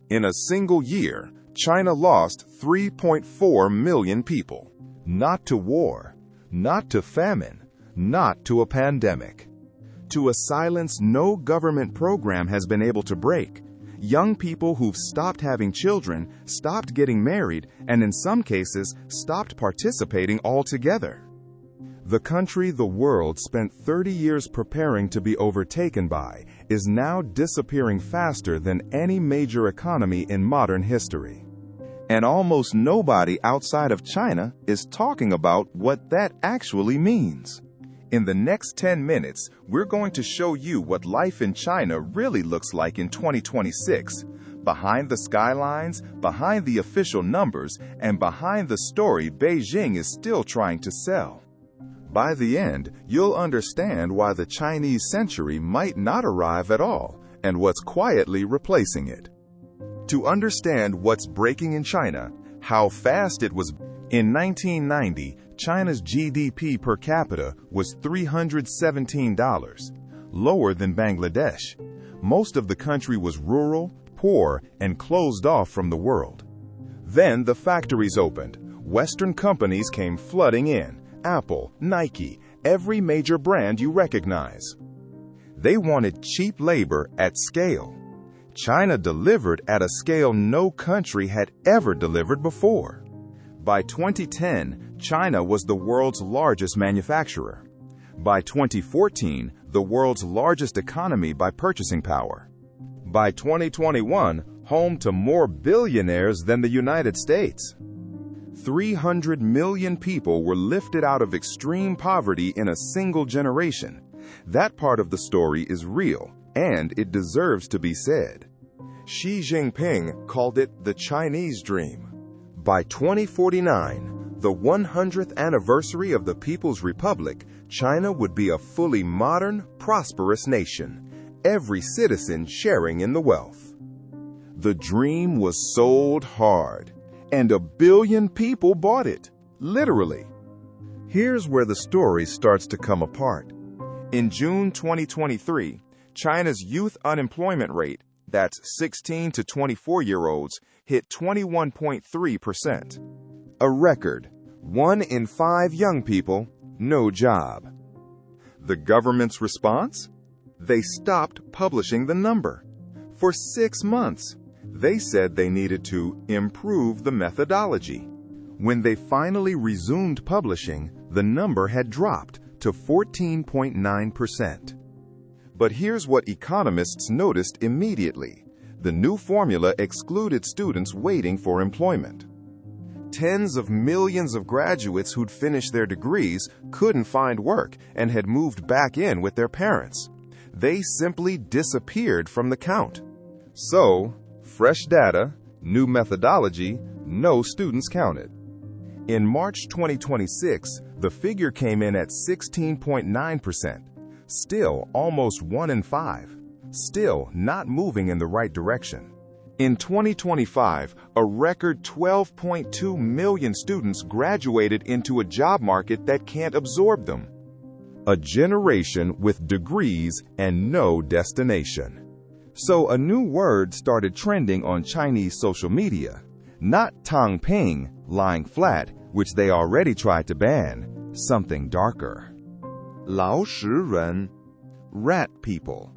In a single year, China lost 3.4 million people. Not to war, not to famine, not to a pandemic. To a silence no government program has been able to break. Young people who've stopped having children, stopped getting married, and in some cases, stopped participating altogether. The country the world spent 30 years preparing to be overtaken by is now disappearing faster than any major economy in modern history. And almost nobody outside of China is talking about what that actually means. In the next 10 minutes, we're going to show you what life in China really looks like in 2026, behind the skylines, behind the official numbers, and behind the story Beijing is still trying to sell. By the end, you'll understand why the Chinese century might not arrive at all, and what's quietly replacing it. To understand what's breaking in China, how fast it was. In 1990, China's GDP per capita was $317, lower than Bangladesh. Most of the country was rural, poor, and closed off from the world. Then the factories opened. Western companies came flooding in. Apple, Nike, every major brand you recognize. They wanted cheap labor at scale. China delivered at a scale no country had ever delivered before. By 2010, China was the world's largest manufacturer. By 2014, the world's largest economy by purchasing power. By 2021, home to more billionaires than the United States. 300 million people were lifted out of extreme poverty in a single generation. That part of the story is real, and it deserves to be said. Xi Jinping called it the Chinese dream. By 2049, the 100th anniversary of the People's Republic, China would be a fully modern, prosperous nation, every citizen sharing in the wealth. The dream was sold hard, and 1 billion people bought it, literally. Here's where the story starts to come apart. In June 2023, China's youth unemployment rate, that's 16 to 24-year-olds, hit 21.3%. A record. 1 in 5 young people, no job. The government's response? They stopped publishing the number. For 6 months, they said they needed to improve the methodology. When they finally resumed publishing, the number had dropped to 14.9%. But here's what economists noticed immediately. The new formula excluded students waiting for employment. Tens of millions of graduates who'd finished their degrees couldn't find work and had moved back in with their parents. They simply disappeared from the count. So, fresh data, new methodology, no students counted. In March 2026, the figure came in at 16.9%. Still almost 1 in 5. Still not moving in the right direction. In 2025, a record 12.2 million students graduated into a job market that can't absorb them. A generation with degrees and no destination. So a new word started trending on Chinese social media. Not Tang Ping, lying flat, which they already tried to ban. Something darker. Lao Shi Ren, rat people.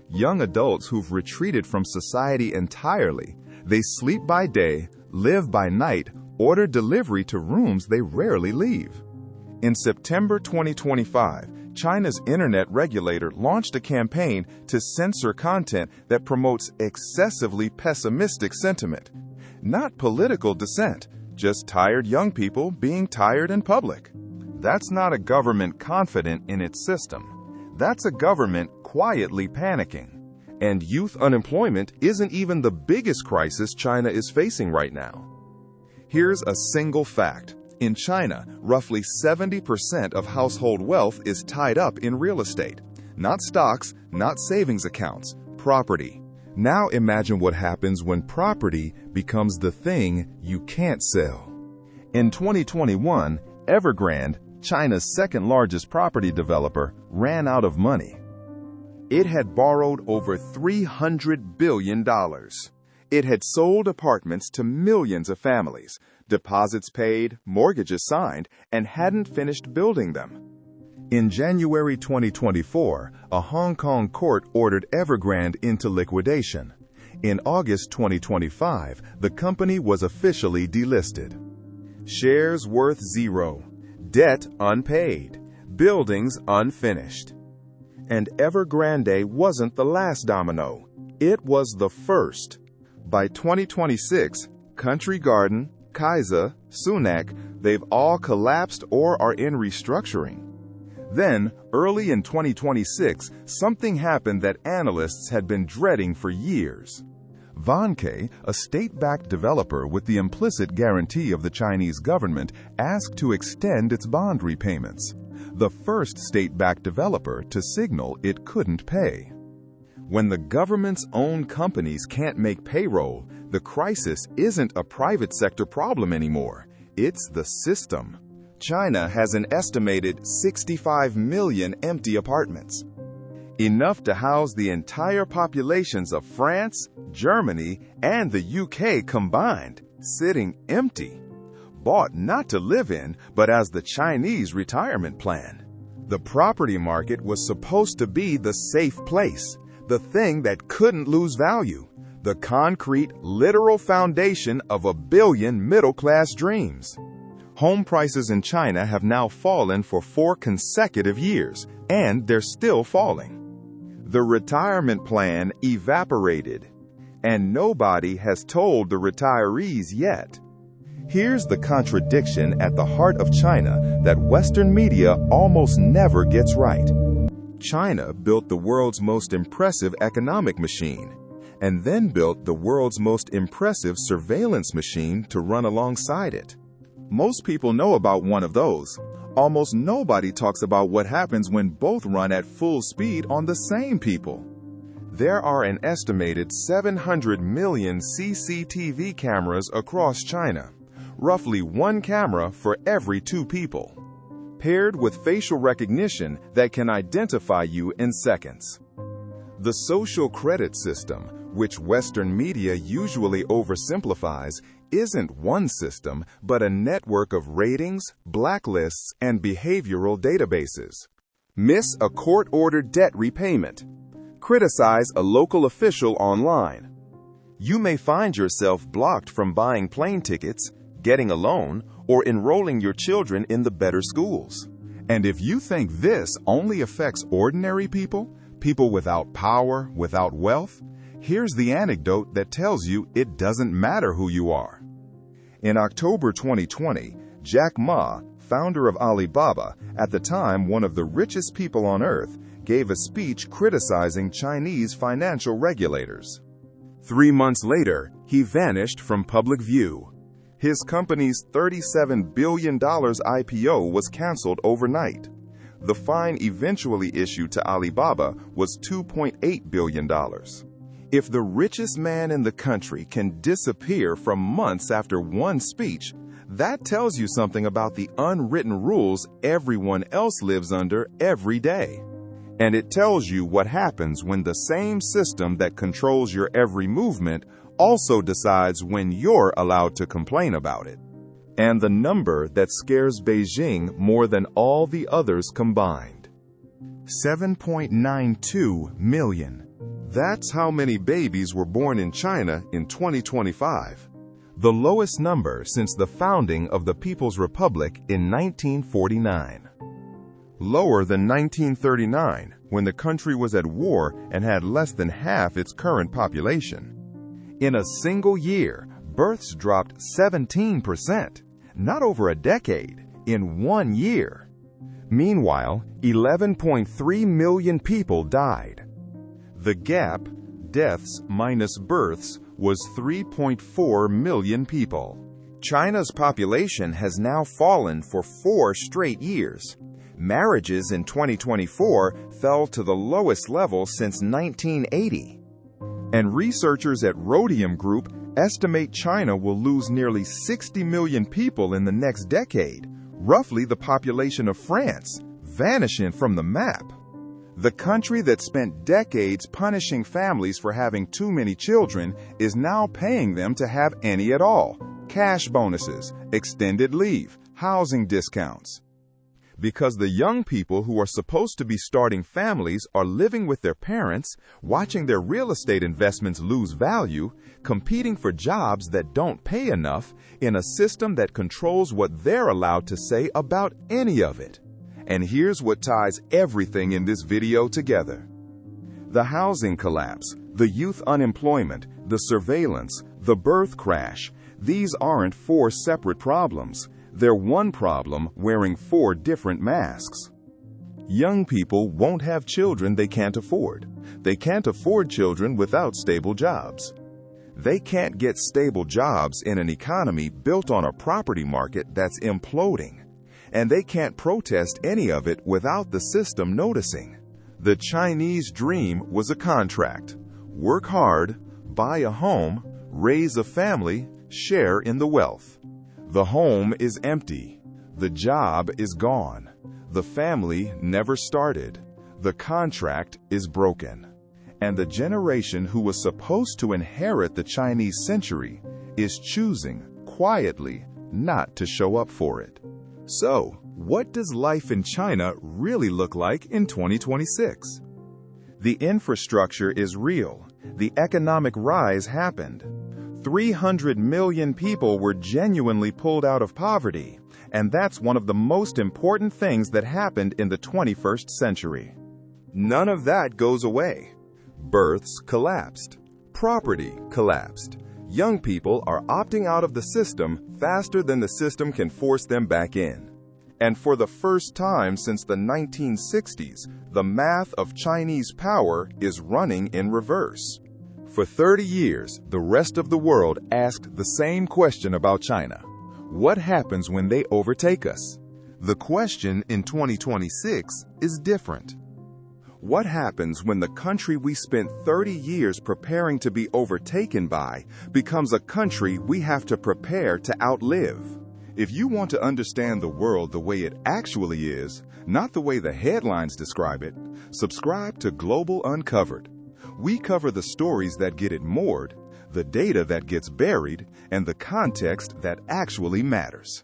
Young adults who've retreated from society entirely. They sleep by day, live by night, order delivery to rooms they rarely leave. In September 2025, China's internet regulator launched a campaign to censor content that promotes excessively pessimistic sentiment. Not political dissent, just tired young people being tired in public. That's not a government confident in its system. That's a government quietly panicking. And youth unemployment isn't even the biggest crisis China is facing right now. Here's a single fact. In China, roughly 70% of household wealth is tied up in real estate. Not stocks, not savings accounts, property. Now imagine what happens when property becomes the thing you can't sell. In 2021, Evergrande, China's second largest property developer, ran out of money. It had borrowed over $300 billion. It had sold apartments to millions of families, deposits paid, mortgages signed, and hadn't finished building them. In January 2024, a Hong Kong court ordered Evergrande into liquidation. In August 2025, the company was officially delisted. Shares worth zero, debt unpaid, buildings unfinished. And Evergrande wasn't the last domino. It was the first. By 2026, Country Garden, Kaiser, Sunac, they've all collapsed or are in restructuring. Then, early in 2026, something happened that analysts had been dreading for years. Vanke, a state-backed developer with the implicit guarantee of the Chinese government, asked to extend its bond repayments. The first state-backed developer to signal it couldn't pay. When the government's own companies can't make payroll, the crisis isn't a private sector problem anymore. It's the system. China has an estimated 65 million empty apartments. Enough to house the entire populations of France, Germany, and the UK combined, sitting empty. Bought not to live in, but as the Chinese retirement plan. The property market was supposed to be the safe place, the thing that couldn't lose value, the concrete, literal foundation of a billion middle-class dreams. Home prices in China have now fallen for 4 consecutive years, and they're still falling. The retirement plan evaporated, and nobody has told the retirees yet. Here's the contradiction at the heart of China that Western media almost never gets right. China built the world's most impressive economic machine, and then built the world's most impressive surveillance machine to run alongside it. Most people know about one of those. Almost nobody talks about what happens when both run at full speed on the same people. There are an estimated 700 million CCTV cameras across China, roughly 1 camera for every 2 people, paired with facial recognition that can identify you in seconds. The social credit system, which Western media usually oversimplifies, isn't one system, but a network of ratings, blacklists, and behavioral databases. Miss a court-ordered debt repayment. Criticize a local official online. You may find yourself blocked from buying plane tickets, getting a loan, or enrolling your children in the better schools. And if you think this only affects ordinary people, people without power, without wealth, here's the anecdote that tells you it doesn't matter who you are. In October 2020, Jack Ma, founder of Alibaba, at the time one of the richest people on earth, gave a speech criticizing Chinese financial regulators. 3 months later, he vanished from public view. His company's $37 billion IPO was canceled overnight. The fine eventually issued to Alibaba was $2.8 billion. If the richest man in the country can disappear from months after one speech, that tells you something about the unwritten rules everyone else lives under every day. And it tells you what happens when the same system that controls your every movement also decides when you're allowed to complain about it. And the number that scares Beijing more than all the others combined: 7.92 million. That's how many babies were born in China in 2025. The lowest number since the founding of the People's Republic in 1949. Lower than 1939, when the country was at war and had less than half its current population. In a single year, births dropped 17%, not over a decade, in 1 year. Meanwhile, 11.3 million people died. The gap, deaths minus births, was 3.4 million people. China's population has now fallen for 4 straight years. Marriages in 2024 fell to the lowest level since 1980. And researchers at Rhodium Group estimate China will lose nearly 60 million people in the next decade, roughly the population of France, vanishing from the map. The country that spent decades punishing families for having too many children is now paying them to have any at all. Cash bonuses, extended leave, housing discounts. Because the young people who are supposed to be starting families are living with their parents, watching their real estate investments lose value, competing for jobs that don't pay enough, in a system that controls what they're allowed to say about any of it. And here's what ties everything in this video together. The housing collapse, the youth unemployment, the surveillance, the birth crash. These aren't four separate problems. They're one problem wearing four different masks. Young people won't have children they can't afford. They can't afford children without stable jobs. They can't get stable jobs in an economy built on a property market that's imploding. And they can't protest any of it without the system noticing. The Chinese dream was a contract. Work hard, buy a home, raise a family, share in the wealth. The home is empty. The job is gone. The family never started. The contract is broken. And the generation who was supposed to inherit the Chinese century is choosing, quietly, not to show up for it. So, what does life in China really look like in 2026? The infrastructure is real. The economic rise happened. 300 million people were genuinely pulled out of poverty, and that's one of the most important things that happened in the 21st century. None of that goes away. Births collapsed. Property collapsed. Young people are opting out of the system faster than the system can force them back in. And for the first time since the 1960s, the math of Chinese power is running in reverse. For 30 years, the rest of the world asked the same question about China. What happens when they overtake us? The question in 2026 is different. What happens when the country we spent 30 years preparing to be overtaken by becomes a country we have to prepare to outlive? If you want to understand the world the way it actually is, not the way the headlines describe it, subscribe to Global Uncovered. We cover the stories that get ignored, the data that gets buried, and the context that actually matters.